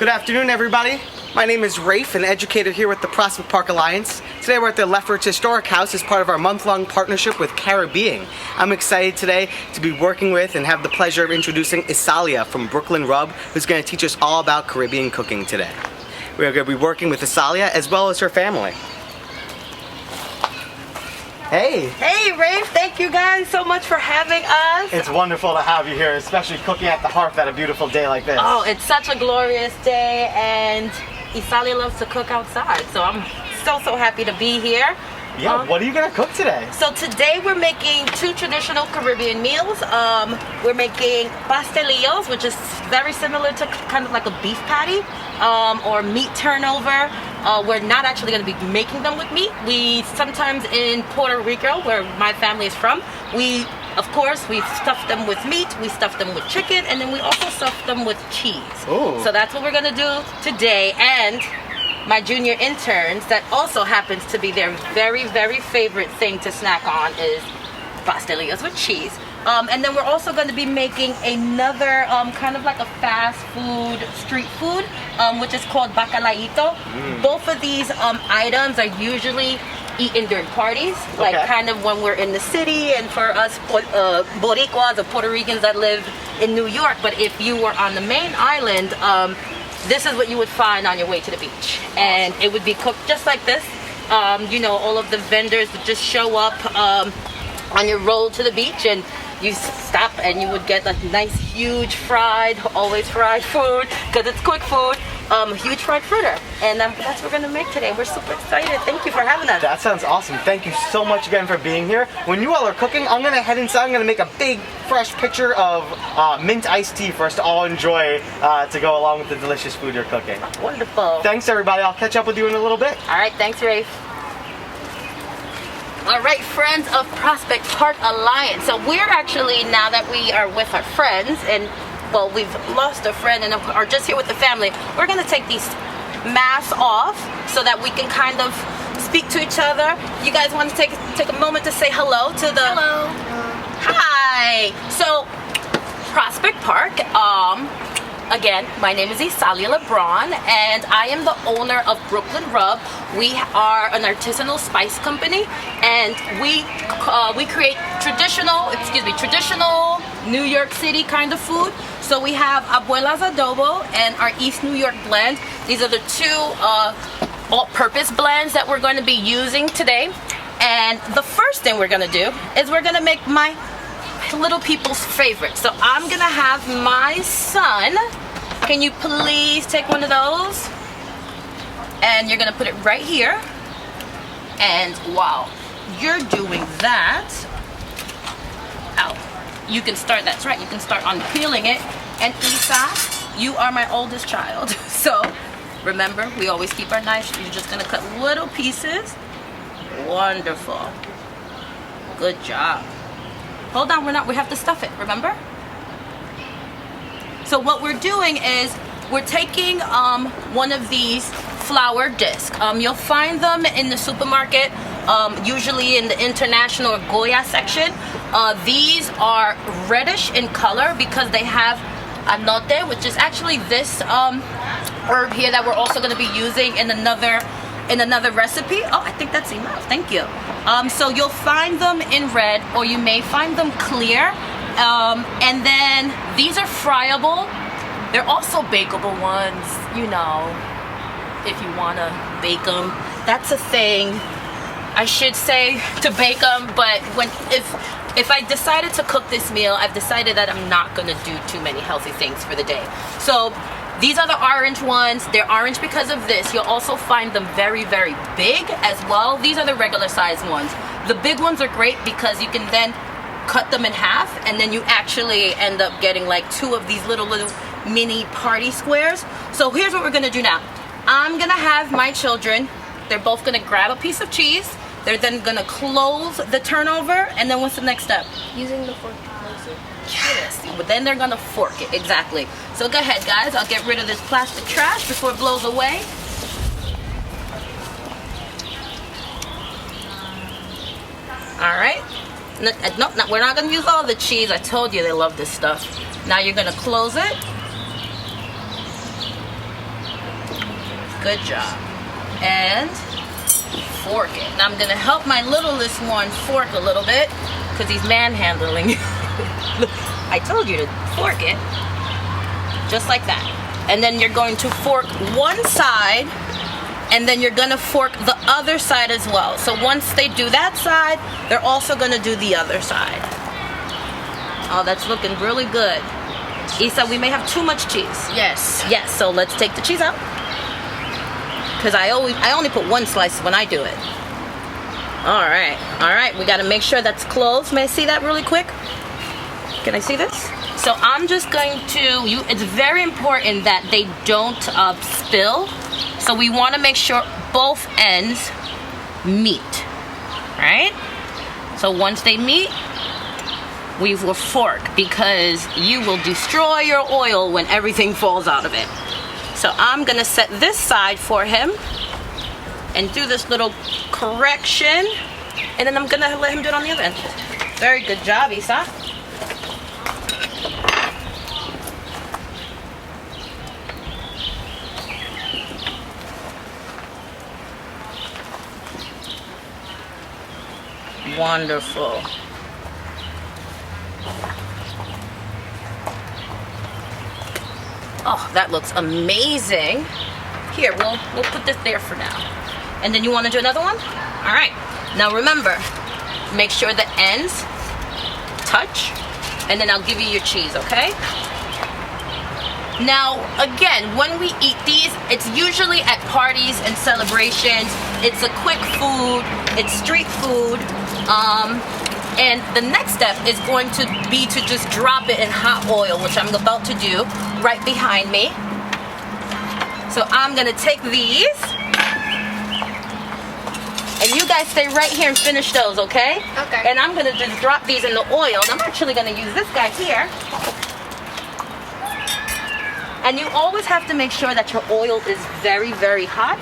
Good afternoon, everybody. My name is Rafe, an educator here with the Prospect Park Alliance. Today we're at the Lefferts Historic House as part of our month-long partnership with caribBEING. I'm excited today to be working with and have the pleasure of introducing Isalia from Brooklyn Rub, who's going to teach us all about Caribbean cooking today. We're going to be working with Isalia as well as her family. Hey! Hey, Rafe, thank you guys so much for having us. It's wonderful to have you here, especially cooking at the hearth at a beautiful day like this. Oh, it's such a glorious day, and Isalia loves to cook outside, so I'm so happy to be here. Yeah, what are you gonna cook today? So today we're making two traditional Caribbean meals. We're making pastelillos, which is very similar to kind of like a beef patty or meat turnover. We're not actually going to be making them with meat. We sometimes in Puerto Rico, where my family is from, we stuff them with meat, we stuff them with chicken, and then we also stuff them with cheese. Ooh. So that's what we're going to do today. And my junior interns, that also happens to be their very favorite thing to snack on, is pastelillos with cheese. And then we're also going to be making another kind of like a fast food, street food, which is called bacalaíto. Both of these items are usually eaten during parties, like kind of when we're in the city, and for us Boricuas or Puerto Ricans that live in New York. But if you were on the main island, this is what you would find on your way to the beach. And it would be cooked just like this. You know, all of the vendors would just show up on your road to the beach, and you stop and you would get a nice huge always fried food, because it's quick food, huge fried fritter. And that's what we're going to make today. We're super excited. Thank you for having us. That sounds awesome. Thank you so much again for being here. When you all are cooking, I'm going to head inside. I'm going to make a big, fresh pitcher of mint iced tea for us to all enjoy to go along with the delicious food you're cooking. Wonderful. Thanks, everybody. I'll catch up with you in a little bit. All right. Thanks, Rafe. All right, friends of Prospect Park Alliance. So we're actually, now that we are with our friends, and well, we've lost a friend and are just here with the family, we're going to take these masks off so that we can kind of speak to each other. You guys want to take a moment to say hello to the... Hello. Hi. So, Prospect Park, again, my name is Isalia Lebron, and I am the owner of Brooklyn Rub. We are an artisanal spice company, and we create traditional New York City kind of food. So we have Abuela's Adobo and our East New York blend. These are the two all-purpose blends that we're going to be using today. And the first thing we're going to do is we're going to make my little people's favorite. So I'm going to have my son, can you please take one of those? And you're going to put it right here. And while you're doing that, you can start, that's right, you can start on peeling it. And Isa, you are my oldest child. So remember, we always keep our knives. You're just going to cut little pieces. Wonderful. Good job. Hold on, we have to stuff it, remember? So what we're doing is we're taking one of these flour discs. You'll find them in the supermarket, usually in the international or Goya section. These are reddish in color because they have anote, which is actually this herb here that we're also going to be using in another recipe. Oh, I think that's enough. Thank you. So you'll find them in red, or you may find them clear. And then these are friable. They're also bakeable ones, you know, if you want to bake them. That's a thing, I should say, to bake them. But if I decided to cook this meal, I've decided that I'm not going to do too many healthy things for the day. So these are the orange ones. They're orange because of this. You'll also find them very big as well. These are the regular size ones. The big ones are great because you can then cut them in half, and then you actually end up getting like two of these little mini party squares. So here's what we're gonna do now. I'm gonna have my children, they're both gonna grab a piece of cheese. They're then gonna close the turnover, and then what's the next step? Using the fork to close it. Yes, but then they're gonna fork it, exactly. So go ahead, guys, I'll get rid of this plastic trash before it blows away. All right. No, we're not gonna use all the cheese. I told you they love this stuff. Now you're gonna close it. Good job. And fork it. Now I'm gonna help my littlest one fork a little bit because he's manhandling. I told you to fork it. Just like that. And then you're going to fork one side, and then you're gonna fork the other side as well. So once they do that side, they're also gonna do the other side. Oh, that's looking really good. Isa, we may have too much cheese. Yes. Yes, so let's take the cheese out. Because I only put one slice when I do it. All right, we gotta make sure that's closed. May I see that really quick? Can I see this? So I'm just going to, it's very important that they don't spill. So we wanna make sure both ends meet, right? So once they meet, we will fork because you will destroy your oil when everything falls out of it. So I'm gonna set this side for him and do this little correction, and then I'm gonna let him do it on the other end. Very good job, Isa. Wonderful. Oh, that looks amazing. Here, we'll put this there for now. And then you want to do another one? All right. Now remember, make sure the ends touch, and then I'll give you your cheese, okay? Now, again, when we eat these, it's usually at parties and celebrations. It's a quick food. It's street food. And the next step is going to be to just drop it in hot oil, which I'm about to do right behind me. So I'm gonna take these, and you guys stay right here and finish those, okay? Okay. And I'm gonna just drop these in the oil. And I'm actually gonna use this guy here. And you always have to make sure that your oil is very, very hot.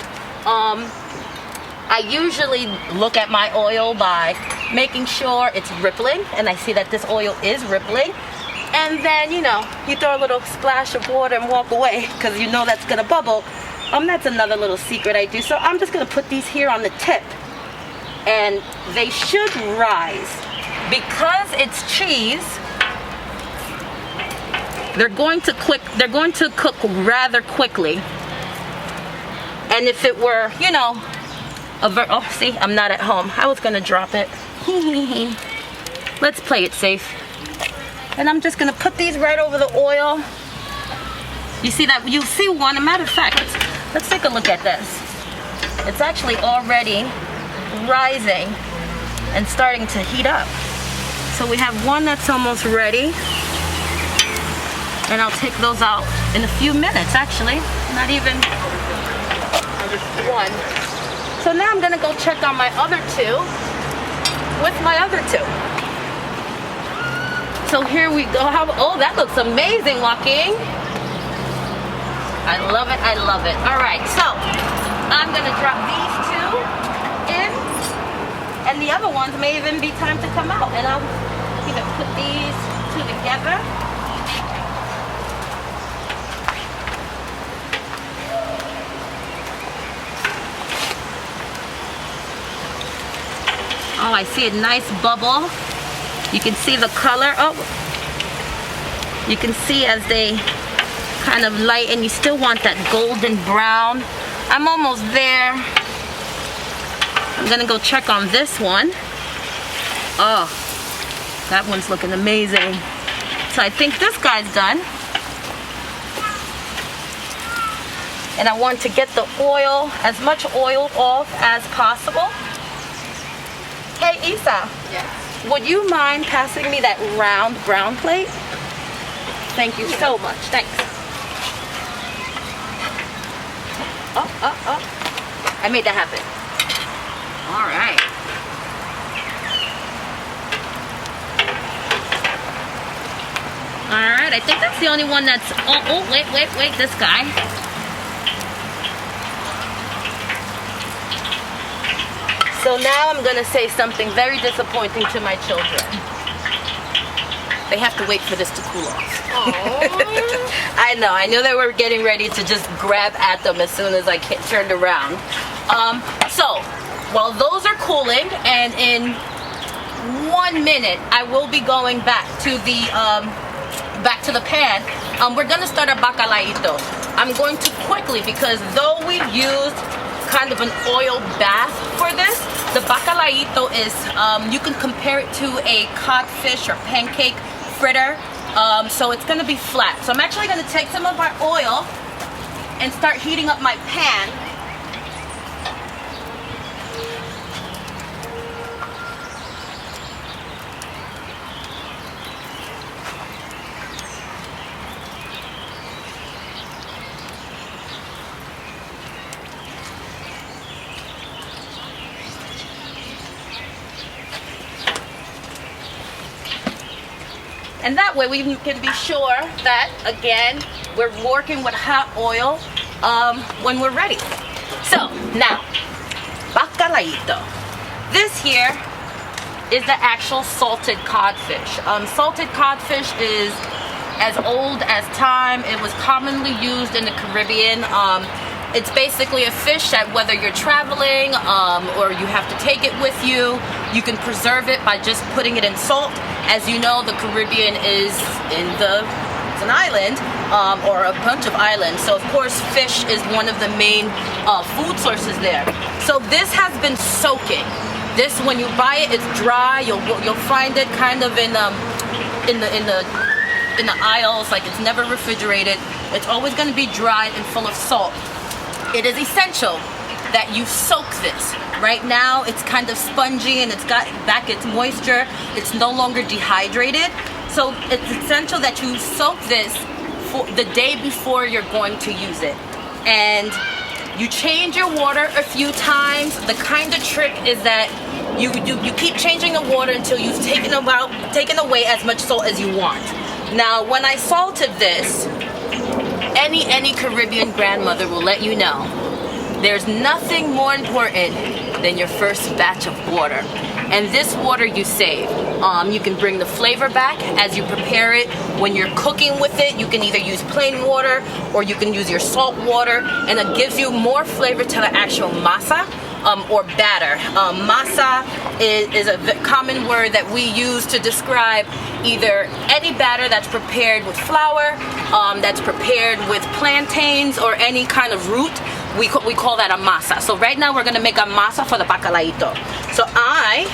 I usually look at my oil by making sure it's rippling, and I see that this oil is rippling. And then, you know, you throw a little splash of water and walk away because you know that's gonna bubble. That's another little secret I do. So I'm just gonna put these here on the tip, and they should rise. Because it's cheese, they're going to cook rather quickly. And if it were, you know, oh, see, I'm not at home. I was gonna drop it. Let's play it safe. And I'm just gonna put these right over the oil. You see that? You see one. As a matter of fact, let's take a look at this. It's actually already rising and starting to heat up. So we have one that's almost ready. And I'll take those out in a few minutes, actually. Not even one. So now I'm gonna go check on my other two with my other two. So here we go. Oh, that looks amazing, Joaquin. I love it, I love it. All right, so I'm gonna drop these two in, and the other ones may even be time to come out. And I'll either put these two together. Oh, I see a nice bubble. You can see the color. Oh, you can see as they kind of lighten. You still want that golden brown. I'm almost there. I'm gonna go check on this one. Oh, that one's looking amazing. So I think this guy's done. And I want to get the oil, as much oil off as possible. Hey, Isa. Yes. Would you mind passing me that round brown plate? Thank you so much. Thanks. Oh. I made that happen. All right. All right, I think that's the only one that's... Oh, wait, this guy. So now I'm gonna say something very disappointing to my children. they have to wait for this to cool off. I knew they were getting ready to just grab at them as soon as I turned around. So while those are cooling, and in 1 minute I will be going back to the pan. We're gonna start our bacalaíto. I'm going to quickly, because though we've used kind of an oil bath for this, the bacalaíto is, you can compare it to a codfish or pancake fritter. So it's gonna be flat. So I'm actually gonna take some of our oil and start heating up my pan. And that way we can be sure that, again, we're working with hot oil when we're ready. So now, bacalaíto. This here is the actual salted codfish. Salted codfish is as old as time. It was commonly used in the Caribbean. It's basically a fish that, whether you're traveling or you have to take it with you, you can preserve it by just putting it in salt. As you know, the Caribbean is it's an island, or a bunch of islands. So of course, fish is one of the main food sources there. So this has been soaking. This, when you buy it, it's dry. You'll find it kind of in the aisles, like it's never refrigerated. It's always going to be dry and full of salt. It is essential that you soak this. Right now it's kind of spongy and it's got back its moisture. It's no longer dehydrated. So it's essential that you soak this for the day before you're going to use it. And you change your water a few times. The kind of trick is that you keep changing the water until you've taken away as much salt as you want. Now, when I salted this, any Caribbean grandmother will let you know there's nothing more important than your first batch of water. And this water you save. You can bring the flavor back as you prepare it. When you're cooking with it, you can either use plain water or you can use your salt water, and it gives you more flavor to the actual masa. Or batter. Masa is a common word that we use to describe either any batter that's prepared with flour, that's prepared with plantains, or any kind of root. We call that a masa. So right now we're going to make a masa for the bacalaíto. So I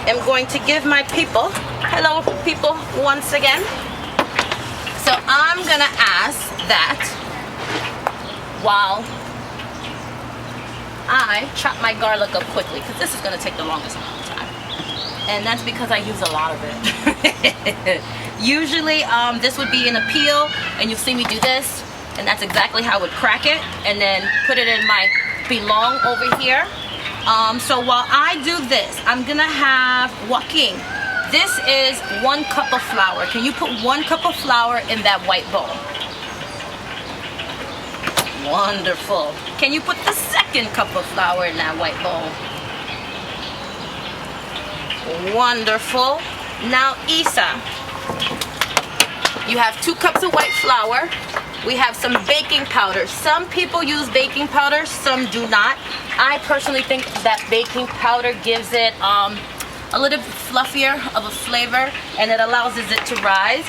am going to give my people, hello people, once again. So I'm going to ask that while I chop my garlic up quickly, because this is going to take the longest amount of time. And that's because I use a lot of it. Usually this would be in a peel, and you'll see me do this, and that's exactly how I would crack it, and then put it in my pilon over here. So while I do this, I'm going to have Joaquin. This is 1 cup of flour. Can you put 1 cup of flour in that white bowl? Wonderful. Can you put the 2nd cup of flour in that white bowl? Wonderful. Now, Isa, you have 2 cups of white flour. We have some baking powder. Some people use baking powder, some do not. I personally think that baking powder gives it a little fluffier of a flavor, and it allows it to rise.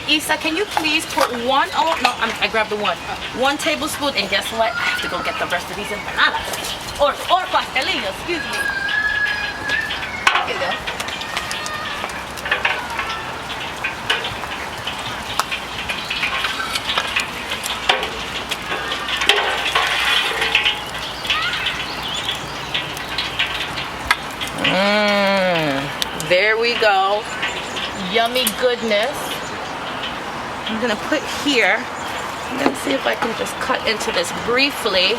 Isa, can you please put I grabbed the 1 tablespoon, and guess what? I have to go get the rest of these empanadas. Or pastelillos, excuse me. Here you go. There we go. Yummy goodness. I'm gonna put here. I'm gonna see if I can just cut into this briefly,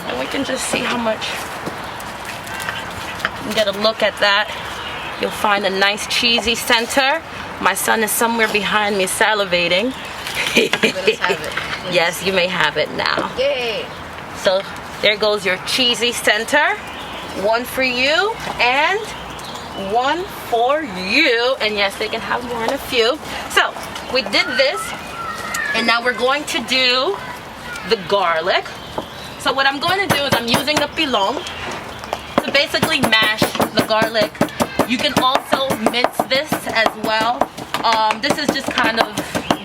and we can just see how much. You get a look at that. You'll find a nice cheesy center. My son is somewhere behind me salivating. Yes, you may have it now. Yay! So there goes your cheesy center. 1 for you, and one for you. And yes, they can have more in a few. So we did this, and now we're going to do the garlic. So what I'm going to do is I'm using the pilon to basically mash the garlic. You can also mince this as well. This is just kind of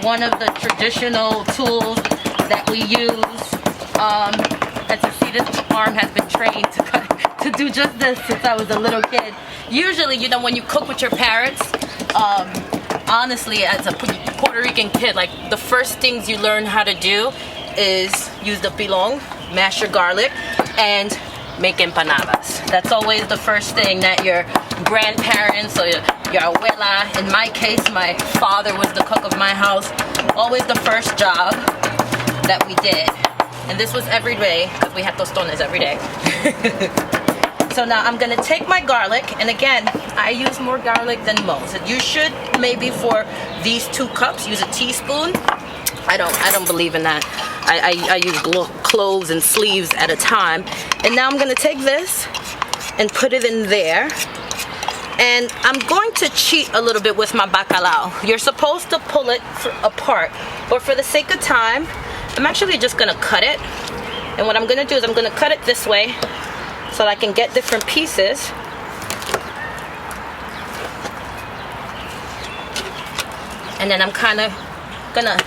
one of the traditional tools that we use. As you see, this arm has been trained to do just this since I was a little kid. Usually, you know, when you cook with your parents, honestly, as a Puerto Rican kid, like the first things you learn how to do is use the pilon, mash your garlic, and make empanadas. That's always the first thing that your grandparents or your abuela, in my case, my father was the cook of my house, always the first job that we did. And this was every day, because we had tostones every day. So now I'm gonna take my garlic, and again, I use more garlic than most. You should maybe for these 2 cups use a teaspoon. I don't believe in that. I use cloves and sleeves at a time. And now I'm gonna take this and put it in there. And I'm going to cheat a little bit with my bacalao. You're supposed to pull it apart, but for the sake of time, I'm actually just gonna cut it. And what I'm gonna do is I'm gonna cut it this way so that I can get different pieces. And then I'm kind of gonna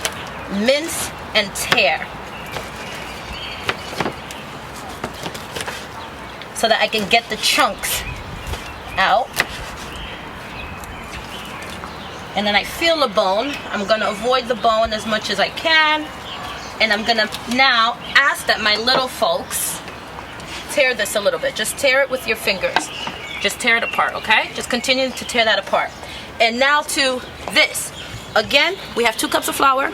mince and tear so that I can get the chunks out. And then I feel the bone. I'm gonna avoid the bone as much as I can. And I'm gonna now ask that my little folks tear this a little bit. Just tear it with your fingers. Just tear it apart, okay? Just continue to tear that apart. And now to this. Again, we have 2 cups of flour.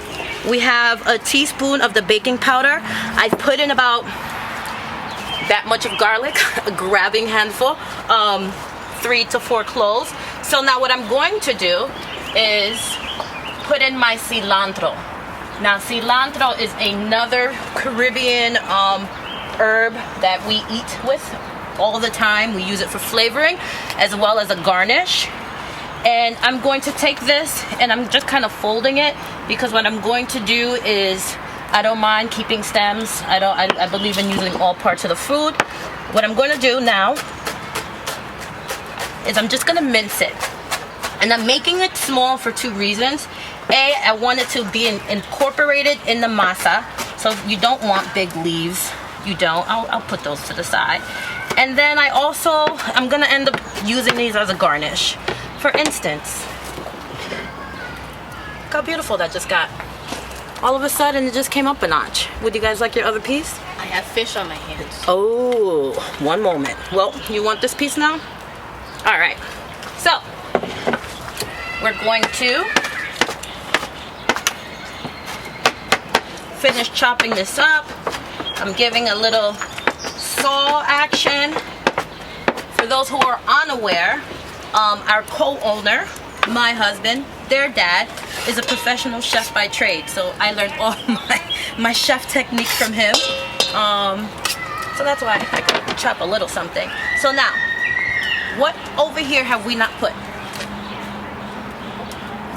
We have a teaspoon of the baking powder. I put in about that much of garlic, a grabbing handful, 3 to 4 cloves. So now what I'm going to do is put in my cilantro. Now cilantro is another Caribbean herb that we eat with all the time. We use it for flavoring as well as a garnish. And I'm going to take this and I'm just kind of folding it, because what I'm going to do is I don't mind keeping stems. I believe in using all parts of the food. What I'm going to do now is I'm just going to mince it. And I'm making it small for 2 reasons. A, I want it to be incorporated in the masa. So if you don't want big leaves, you don't. I'll put those to the side. And then I'm going to end up using these as a garnish. For instance, look how beautiful that just got. All of a sudden, it just came up a notch. Would you guys like your other piece? I have fish on my hands. Oh, one moment. Well, you want this piece now? All right. So, we're going to finish chopping this up. I'm giving a little saw action. For those who are unaware, our co-owner, my husband, their dad, is a professional chef by trade. So I learned all my chef techniques from him. So that's why I can chop a little something. So now, what over here have we not put?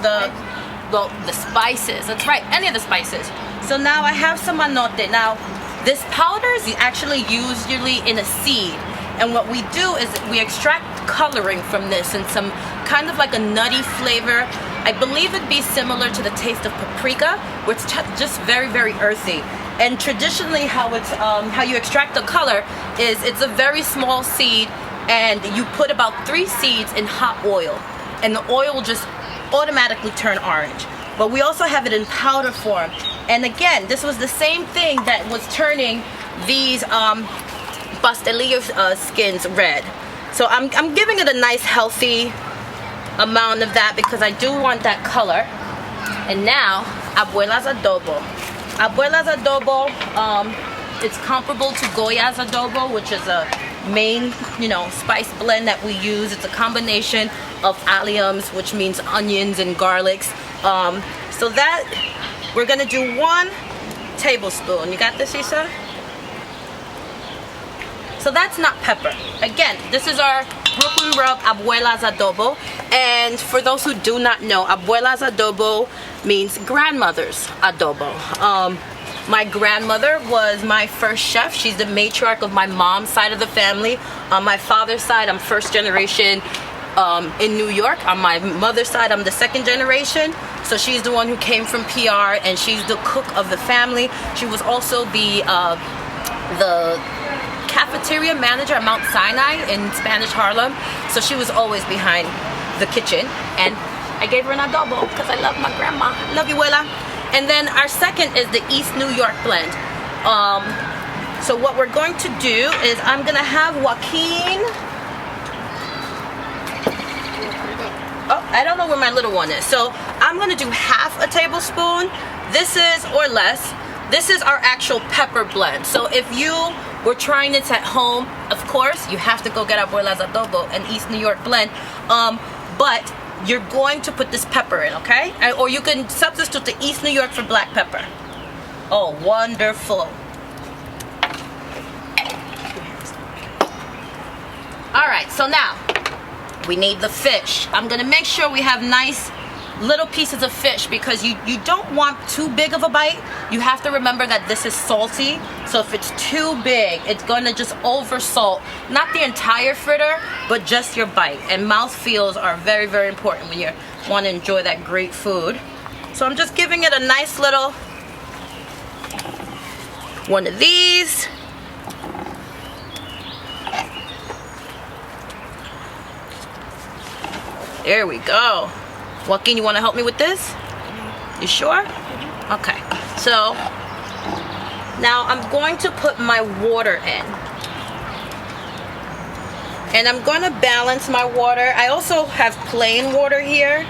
The spices. That's right, any of the spices. So now I have some manote. Now, this powder is actually usually in a seed. And what we do is we extract coloring from this and some kind of like a nutty flavor. I believe it'd be similar to the taste of paprika, where it's just very, very earthy. And traditionally how you extract the color is it's a very small seed, and you put about 3 seeds in hot oil, and the oil will just automatically turn orange. But we also have it in powder form. And again, this was the same thing that was turning these pastelillo skins red. So I'm giving it a nice healthy amount of that because I do want that color. And now, abuela's adobo. Abuela's adobo, it's comparable to Goya's adobo, which is a main, spice blend that we use. It's a combination of alliums, which means onions and garlics. So that, we're gonna do 1 tablespoon. You got this, Isa? So that's not pepper. Again, this is our Brooklyn rub Abuela's adobo. And for those who do not know, Abuela's adobo means grandmother's adobo. My grandmother was my first chef. She's the matriarch of my mom's side of the family. On my father's side, I'm first generation in New York. On my mother's side, I'm the second generation. So she's the one who came from PR, and she's the cook of the family. She was also the cafeteria manager at Mount Sinai in Spanish Harlem. So she was always behind the kitchen, and I gave her an adobo because I love my grandma. Love you, abuela. And then our second is the East New York blend. So what we're going to do is I'm gonna have Joaquin. Oh, I don't know where my little one is. So I'm gonna do half a tablespoon. This is, or less, this is our actual pepper blend. So if you were trying this at home, of course, you have to go get Abuela's adobo, an East New York blend. But you're going to put this pepper in, okay? Or you can substitute the East New York for black pepper. Oh, wonderful. All right, so now we need the fish. I'm gonna make sure we have nice little pieces of fish because you don't want too big of a bite. You have to remember that this is salty, so if it's too big, it's gonna just over salt, not the entire fritter, but just your bite. And mouth feels are very, very important when you want to enjoy that great food. So I'm just giving it a nice little one of these. There we go. Joaquin, you want to help me with this? You sure? Okay. So now I'm going to put my water in. And I'm going to balance my water. I also have plain water here.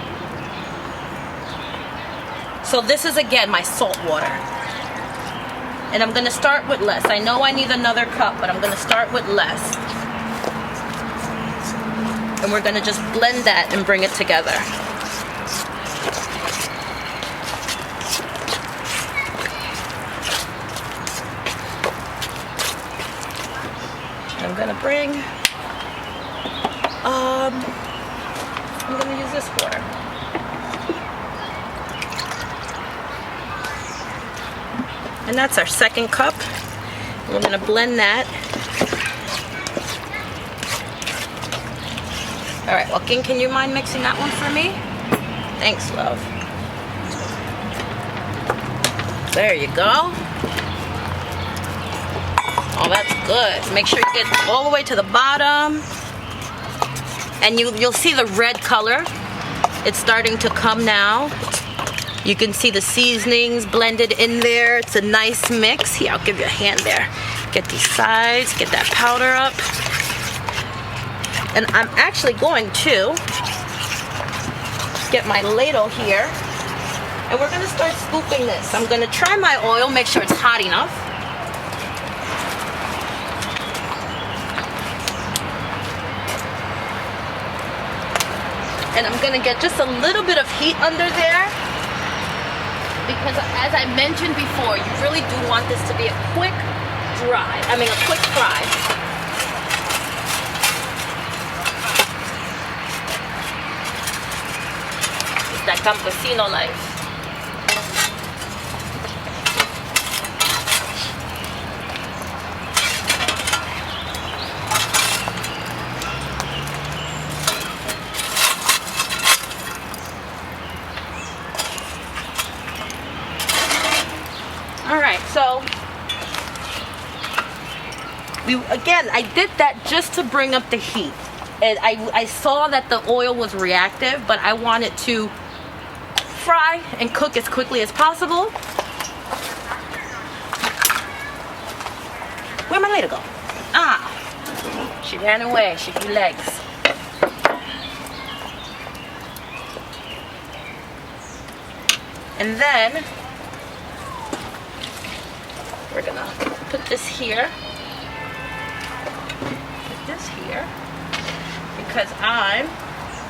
So this is again my salt water. And I'm going to start with less. I know I need another cup, but I'm going to start with less. And we're going to just blend that and bring it together. I'm going to bring, I'm going to use this water. And that's our second cup. We're going to blend that. All right, Joaquin, can you mind mixing that one for me? Thanks, love. There you go. Oh, that's good. Make sure you get all the way to the bottom. And you'll see the red color. It's starting to come now. You can see the seasonings blended in there. It's a nice mix. Here, I'll give you a hand there. Get these sides, get that powder up. And I'm actually going to get my ladle here. And we're gonna start scooping this. I'm gonna try my oil, make sure it's hot enough. And I'm gonna get just a little bit of heat under there. Because as I mentioned before, you really do want this to be a quick fry. It's that campesino life. Alright, so again, I did that just to bring up the heat. And I saw that the oil was reactive, but I wanted to fry and cook as quickly as possible. Where'd my lady go? Ah, she ran away. She grew legs. And then we're gonna put this here. Put this here. Because I'm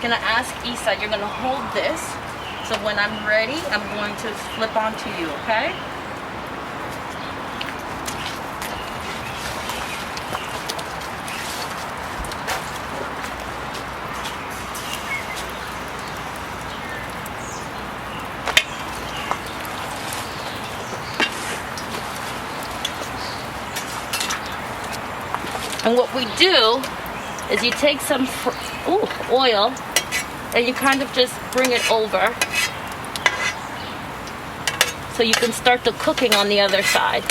gonna ask Isa, you're gonna hold this. So when I'm ready, I'm going to flip onto you, okay? And what we do is you take some oil and you kind of just bring it over so you can start the cooking on the other side.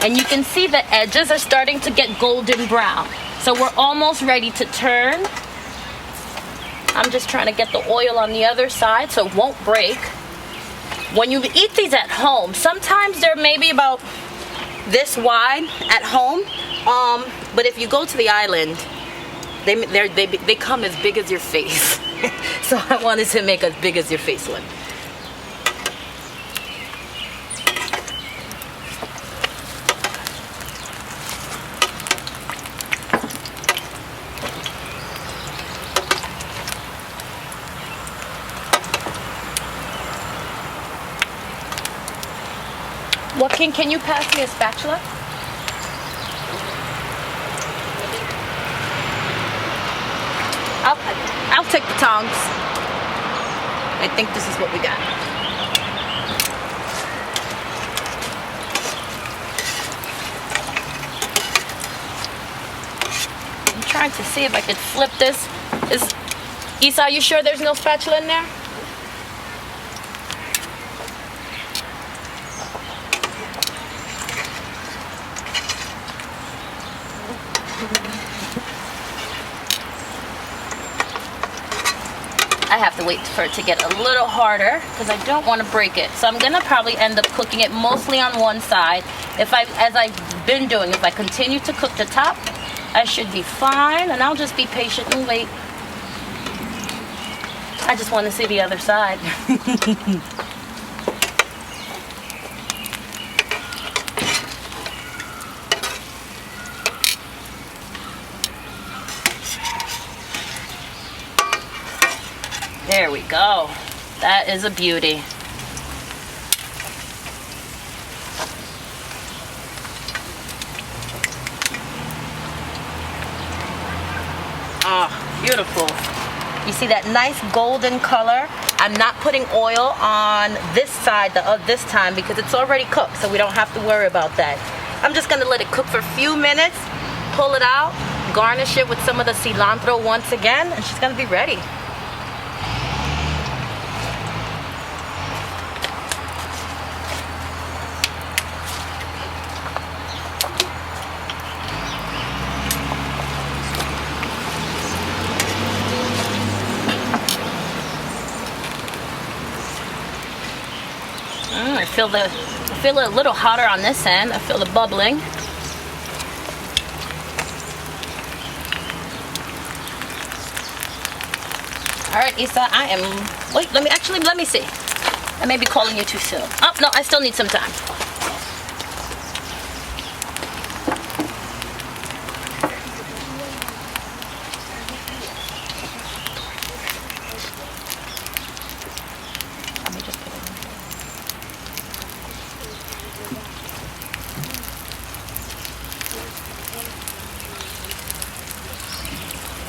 And you can see the edges are starting to get golden brown. So we're almost ready to turn. I'm just trying to get the oil on the other side so it won't break. When you eat these at home, sometimes they're maybe about this wide at home. But if you go to the island, they come as big as your face. So I wanted to make as big as your face one. Joaquin, can you pass me a spatula? I'll take the tongs. I think this is what we got. I'm trying to see if I could flip this. Isa, are you sure there's no spatula in there? I have to wait for it to get a little harder because I don't want to break it. So I'm gonna probably end up cooking it mostly on one side. As I've been doing, if I continue to cook the top, I should be fine, and I'll just be patient and wait. I just want to see the other side. There we go. That is a beauty. Ah, beautiful. You see that nice golden color? I'm not putting oil on this side this time because it's already cooked, so we don't have to worry about that. I'm just gonna let it cook for a few minutes, pull it out, garnish it with some of the cilantro once again, and she's gonna be ready. I feel it a little hotter on this end. I feel the bubbling. All right, Isa, wait, let me see. I may be calling you too soon. Oh, no, I still need some time.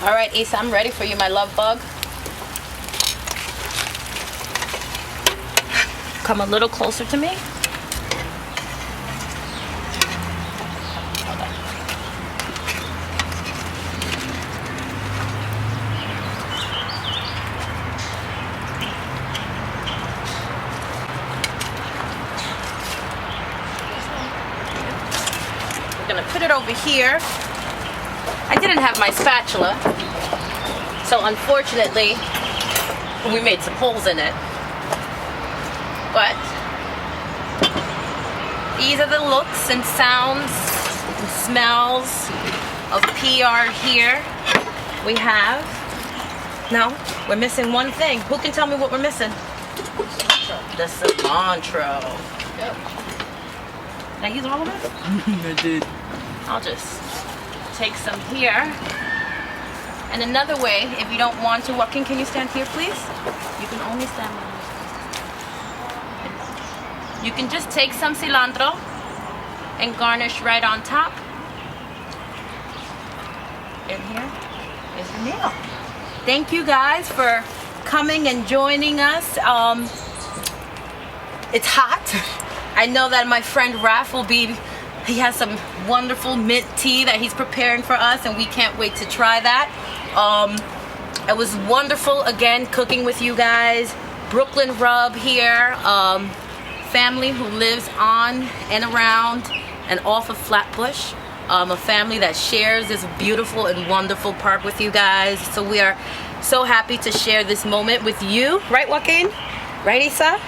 All right, Isa, I'm ready for you, my love bug. Come a little closer to me. We're gonna put it over here. I didn't have my spatula, so unfortunately, we made some holes in it. But these are the looks and sounds and smells of PR here. We have, no, we're missing one thing. Who can tell me what we're missing? The cilantro. Yep. Did I use all of it? I did. I'll just take some here. And another way, if you don't want to, Joaquin, can you stand here, please? You can only stand there. You can just take some cilantro and garnish right on top. In here. Here's the meal. Thank you guys for coming and joining us. It's hot. I know that my friend Raph he has some wonderful mint tea that he's preparing for us, and we can't wait to try that. It was wonderful again cooking with you guys. Brooklyn Rub here, family who lives on and around and off of Flatbush. A family that shares this beautiful and wonderful park with you guys. So we are so happy to share this moment with you. Right, Joaquin? Right, Isa?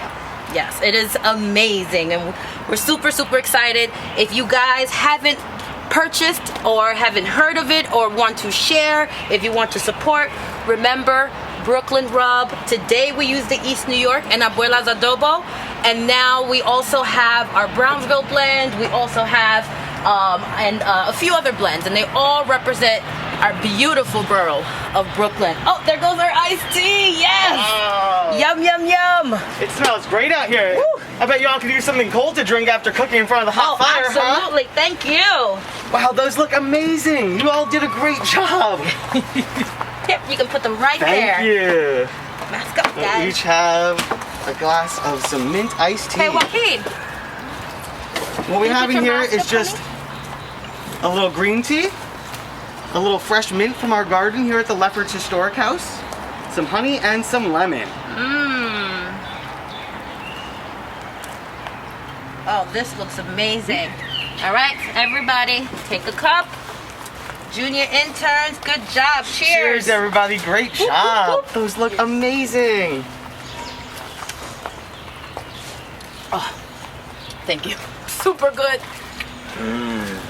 Yes, it is amazing. And we're super, super excited. If you guys haven't purchased or haven't heard of it or want to share, if you want to support, remember Brooklyn Rub. Today we use the East New York and Abuela's Adobo. And now we also have our Brownsville blend. We also have a few other blends, and they all represent our beautiful borough of Brooklyn. Oh, there goes our iced tea. Yes. Wow. Yum, yum, yum. It smells great out here. Woo. I bet y'all could use something cold to drink after cooking in front of the hot fire, absolutely. huh? Thank you. Wow, those look amazing. You all did a great job. Here, you can put them right there. Thank you. Let's go, We guys. each have a glass of some mint iced tea. Hey, Joaquin. What we Can you have put in your here mask is up, just a little green tea, a little fresh mint from our garden here at the Lefferts Historic House, some honey, and some lemon. Mmm. Oh, this looks amazing. All right, everybody, take a cup. Junior interns, good job. Cheers. Cheers, everybody. Great job. Those look amazing. Oh, thank you. Super good. Mm.